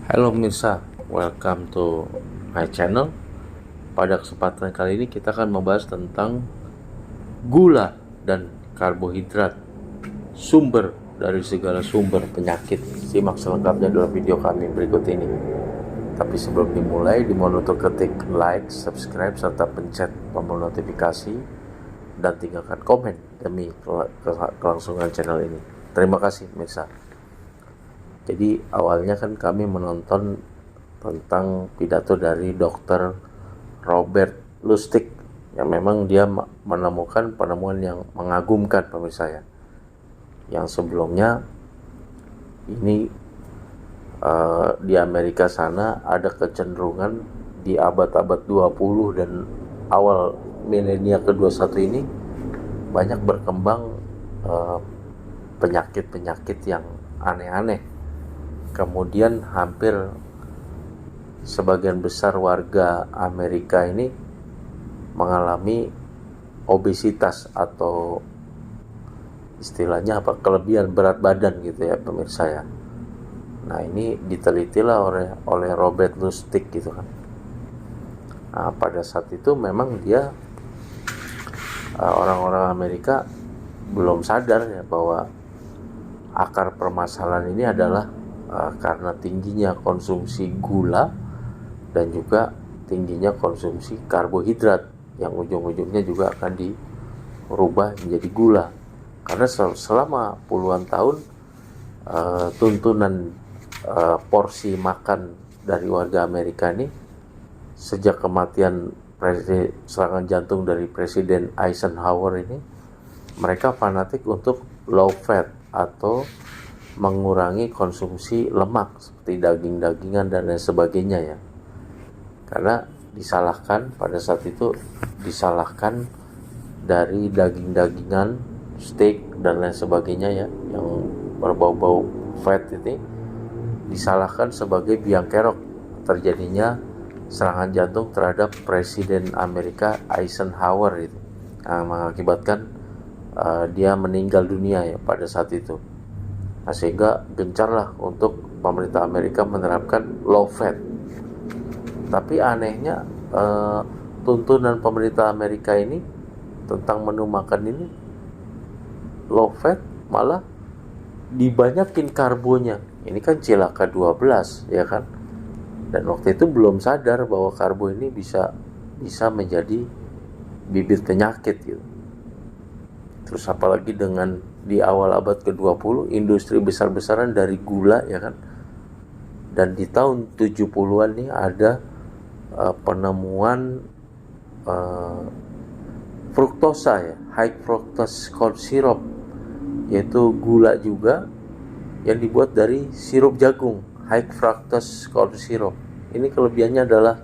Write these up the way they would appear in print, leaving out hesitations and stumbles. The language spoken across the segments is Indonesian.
Halo pemirsa, welcome to my channel. Pada kesempatan kali ini kita akan membahas tentang gula dan karbohidrat, sumber dari segala sumber penyakit. Simak selengkapnya dalam video kami berikut ini. Tapi sebelum dimulai, dimohon untuk ketik like, subscribe, serta pencet tombol notifikasi dan tinggalkan komen demi kelangsungan channel ini. Terima kasih pemirsa. Jadi awalnya kan kami menonton tentang pidato dari Dr. Robert Lustig yang memang dia menemukan penemuan yang mengagumkan pemirsa ya. Yang sebelumnya ini di Amerika sana ada kecenderungan di abad-abad 20 dan awal milenia ke-21 ini banyak berkembang penyakit-penyakit yang aneh-aneh. Kemudian hampir sebagian besar warga Amerika ini mengalami obesitas atau istilahnya kelebihan berat badan gitu ya pemirsa ya. Nah ini ditelitilah oleh Robert Lustig gitu kan. Nah pada saat itu memang dia orang-orang Amerika belum sadar ya bahwa akar permasalahan ini adalah karena tingginya konsumsi gula dan juga tingginya konsumsi karbohidrat yang ujung-ujungnya juga akan dirubah menjadi gula. Karena selama puluhan tahun tuntunan porsi makan dari warga Amerika ini sejak kematian serangan jantung dari Presiden Eisenhower ini, mereka fanatik untuk low fat atau mengurangi konsumsi lemak seperti daging-dagingan dan lain sebagainya ya. Karena pada saat itu disalahkan dari daging-dagingan, steak dan lain sebagainya ya yang berbau-bau fat ini disalahkan sebagai biang kerok terjadinya serangan jantung terhadap Presiden Amerika Eisenhower itu yang mengakibatkan dia meninggal dunia ya pada saat itu. Nah, sehingga gencarlah untuk pemerintah Amerika menerapkan low fat. Tapi anehnya tuntunan pemerintah Amerika ini tentang menu makan ini low fat malah dibanyakin karbonya. Ini kan cilaka 12 ya kan. Dan waktu itu belum sadar bahwa karbo ini bisa menjadi bibit penyakit gitu. Terus apalagi dengan di awal abad ke-20 industri besar-besaran dari gula ya kan. Dan di tahun 70-an nih ada penemuan fruktosa ya, high fructose corn syrup, yaitu gula juga yang dibuat dari sirup jagung, high fructose corn syrup. Ini kelebihannya adalah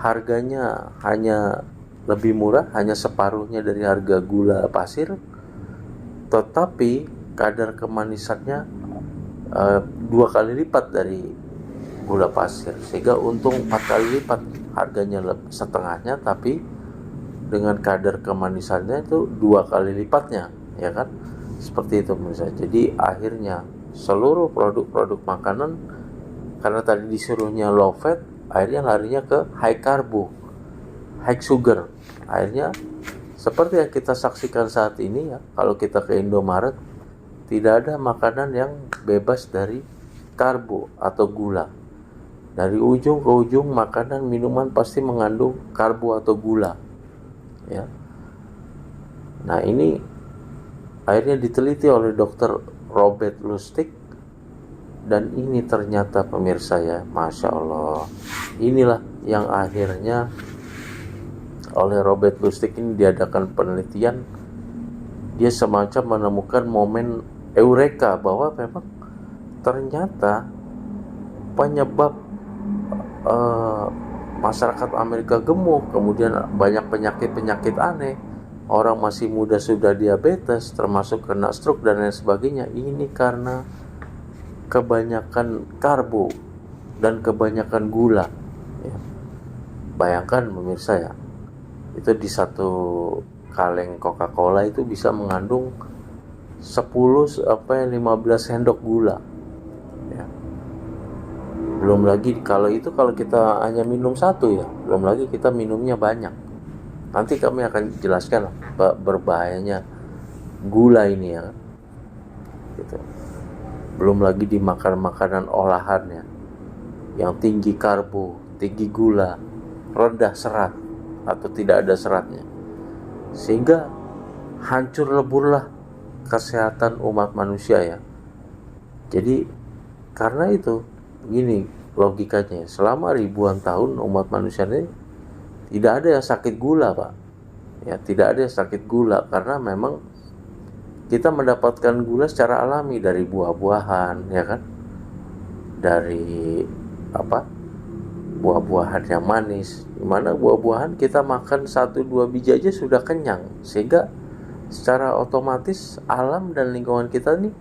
harganya hanya lebih murah, hanya separuhnya dari harga gula pasir, tetapi kadar kemanisannya 2 kali lipat dari gula pasir, sehingga untung 4 kali lipat, harganya setengahnya tapi dengan kadar kemanisannya itu 2 kali lipatnya ya kan, seperti itu misalnya. Jadi akhirnya seluruh produk-produk makanan karena tadi disuruhnya low fat, akhirnya larinya ke high carbo, high sugar. Akhirnya seperti yang kita saksikan saat ini ya, kalau kita ke Indomaret tidak ada makanan yang bebas dari karbo atau gula. Dari ujung ke ujung makanan minuman pasti mengandung karbo atau gula. Ya. Nah ini akhirnya diteliti oleh Dr. Robert Lustig dan ini ternyata pemirsa ya, Masya Allah. Inilah yang akhirnya oleh Robert Lustig ini diadakan penelitian. Dia semacam menemukan momen eureka bahwa memang ternyata penyebab masyarakat Amerika gemuk, kemudian banyak penyakit-penyakit aneh, orang masih muda sudah diabetes, termasuk kena stroke dan lain sebagainya, ini karena kebanyakan karbo dan kebanyakan gula ya. Bayangkan pemirsa ya, itu di satu kaleng Coca-Cola itu bisa mengandung 10 15 sendok gula ya. Belum lagi kalau kita hanya minum satu ya, belum lagi kita minumnya banyak. Nanti kami akan jelaskan berbahayanya gula ini ya, gitu. Belum lagi dimakan makanan olahannya yang tinggi karbo, tinggi gula, rendah serat atau tidak ada seratnya, sehingga hancur leburlah kesehatan umat manusia ya. Jadi karena itu gini logikanya, selama ribuan tahun umat manusia ini tidak ada yang sakit gula, Pak. Ya, tidak ada yang sakit gula karena memang kita mendapatkan gula secara alami dari buah-buahan, ya kan? Dari buah-buahan yang manis, dimana buah-buahan kita makan 1-2 biji aja sudah kenyang, sehingga secara otomatis alam dan lingkungan kita nih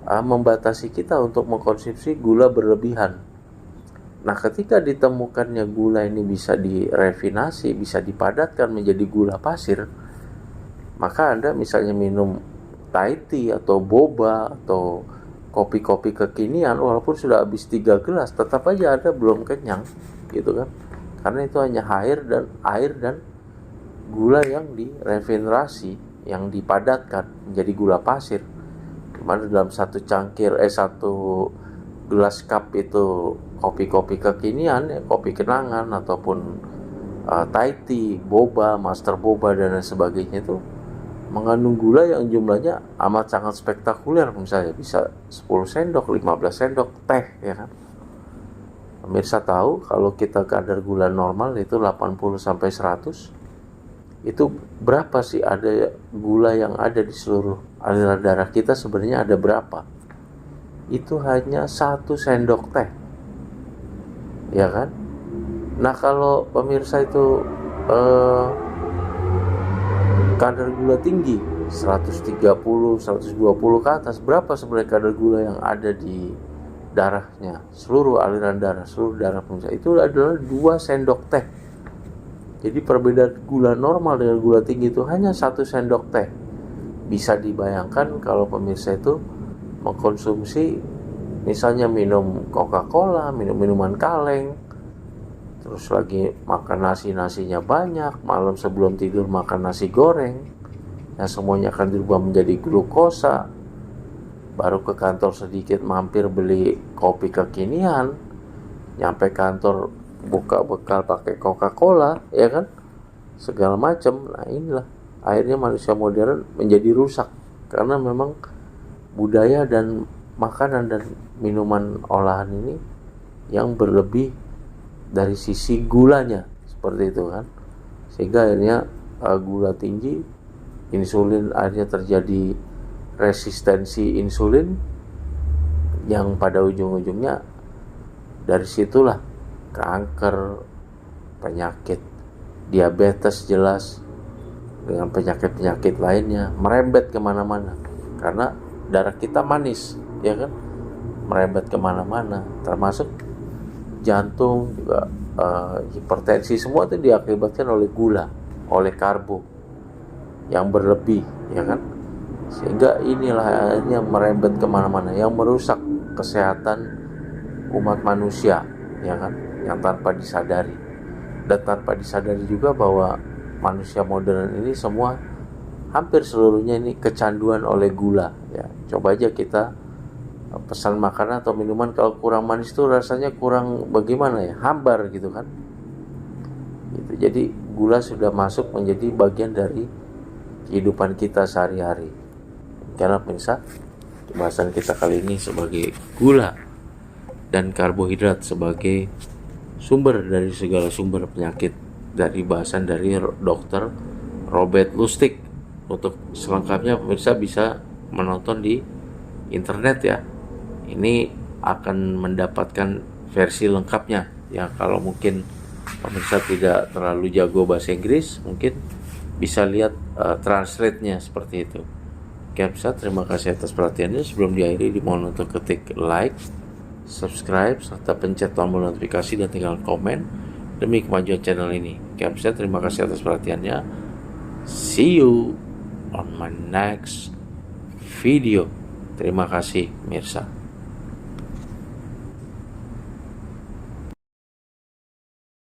membatasi kita untuk mengkonsumsi gula berlebihan. Nah, ketika ditemukannya gula ini bisa direfinasi, bisa dipadatkan menjadi gula pasir, maka Anda misalnya minum Thai tea atau boba atau kopi-kopi kekinian, walaupun sudah habis 3 gelas, tetap aja Anda belum kenyang, gitu kan? Karena itu hanya air dan gula yang direfinasi, yang dipadatkan menjadi gula pasir. Dimana dalam satu gelas cup itu kopi-kopi kekinian ya, kopi kenangan ataupun Thai tea, boba, master boba dan lain sebagainya itu mengandung gula yang jumlahnya amat sangat spektakuler. Misalnya bisa 10 sendok, 15 sendok teh ya kan. Pemirsa tahu kalau kita kadar gula normal itu 80 sampai 100, itu berapa sih ada gula yang ada di seluruh aliran darah kita? Sebenarnya ada berapa? Itu hanya 1 sendok teh, ya kan? Nah, kalau pemirsa itu kadar gula tinggi 130, 120 ke atas, berapa sebenarnya kadar gula yang ada di darahnya, seluruh aliran darah, seluruh darah pemirsa? Itu adalah 2 sendok teh. Jadi perbedaan gula normal dengan gula tinggi itu hanya 1 sendok teh. Bisa dibayangkan kalau pemirsa itu mengkonsumsi misalnya minum Coca-Cola, minum minuman kaleng, terus lagi makan nasinya banyak, malam sebelum tidur makan nasi goreng, yang semuanya akan dirubah menjadi glukosa. Baru ke kantor sedikit mampir beli kopi kekinian, nyampe kantor buka bekal pakai Coca-Cola, ya kan, segala macam. Nah, inilah akhirnya manusia modern menjadi rusak karena memang budaya dan makanan dan minuman olahan ini yang berlebih dari sisi gulanya, seperti itu kan, sehingga akhirnya gula tinggi, insulin akhirnya terjadi resistensi insulin yang pada ujung-ujungnya dari situlah kanker, penyakit diabetes jelas dengan penyakit-penyakit lainnya merembet kemana-mana karena darah kita manis, ya kan, merembet kemana-mana, termasuk jantung juga, hipertensi, semua itu diakibatkan oleh gula, oleh karbo yang berlebih, ya kan, sehingga inilah akhirnya merembet kemana-mana yang merusak kesehatan umat manusia, ya kan, yang tanpa disadari. Dan tanpa disadari juga bahwa manusia modern ini semua hampir seluruhnya ini kecanduan oleh gula ya. Coba aja kita pesan makanan atau minuman, kalau kurang manis tuh rasanya kurang bagaimana ya, hambar gitu kan gitu. Jadi gula sudah masuk menjadi bagian dari kehidupan kita sehari-hari. Karena pemirsa, pembahasan kita kali ini sebagai gula dan karbohidrat sebagai sumber dari segala sumber penyakit, dari bahasan dari Dr. Robert Lustig. Untuk selengkapnya pemirsa bisa menonton di internet ya. Ini akan mendapatkan versi lengkapnya ya. Kalau mungkin pemirsa tidak terlalu jago bahasa Inggris, mungkin bisa lihat translate-nya seperti itu. Oke pemirsa, terima kasih atas perhatiannya. Sebelum diakhiri, dimohon untuk ketik like, subscribe, serta pencet tombol notifikasi dan tinggal komen demi kemajuan channel ini. Oke pemirsa, terima kasih atas perhatiannya. See you on my next video. Terima kasih Mirsa.